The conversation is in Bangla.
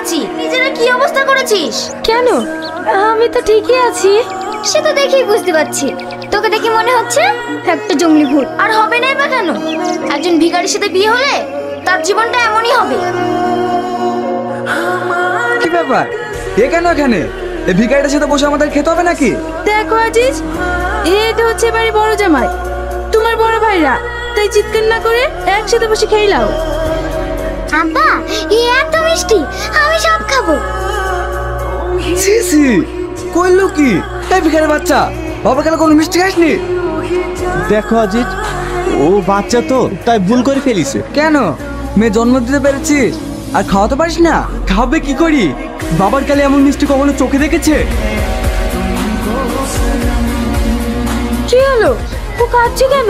দেখছি নিজেরা কি অবস্থা করেছিস। কেন? আমি তো ঠিকই আছি। সে তো দেখেই বুঝতে পারছি, তোকে দেখে মনে হচ্ছে একটা জঙ্গলি ভূত। আর হবে না বা কেন? একজন ভিখারির সাথে বিয়ে হলে তার জীবনটা এমনই হবে। কি ব্যাপার, এ কেন এখানে? এই ভিখারিটার সাথে বসে আমাদের খেতে হবে নাকি? দেখো আজিজ, এটা হচ্ছে বাড়ি বড় জামাই, তোমার বড় ভাইরা, তাই চিৎকার না করে একসাথে বসে খেয়ে নাও। আব্বা, এই এত মিষ্টি, আমি সব খাবো। সি সি, কইলো কি? এই ভিখারি বাচ্চা, বাবা কেন কোনো মিষ্টি খাসনি? দেখো আজিজ, ও বাচ্চা তো, তাই ভুল করে ফেলিছে। কেন, মেয়ে জন্ম দিতে পেরেছিস আর খাওয়াতে পারিস না? খাবে কি করি? বাবার কালে এমন মিষ্টি কখনো চোখে দেখেছে? কি হলো? ও কাঁদছে কেন?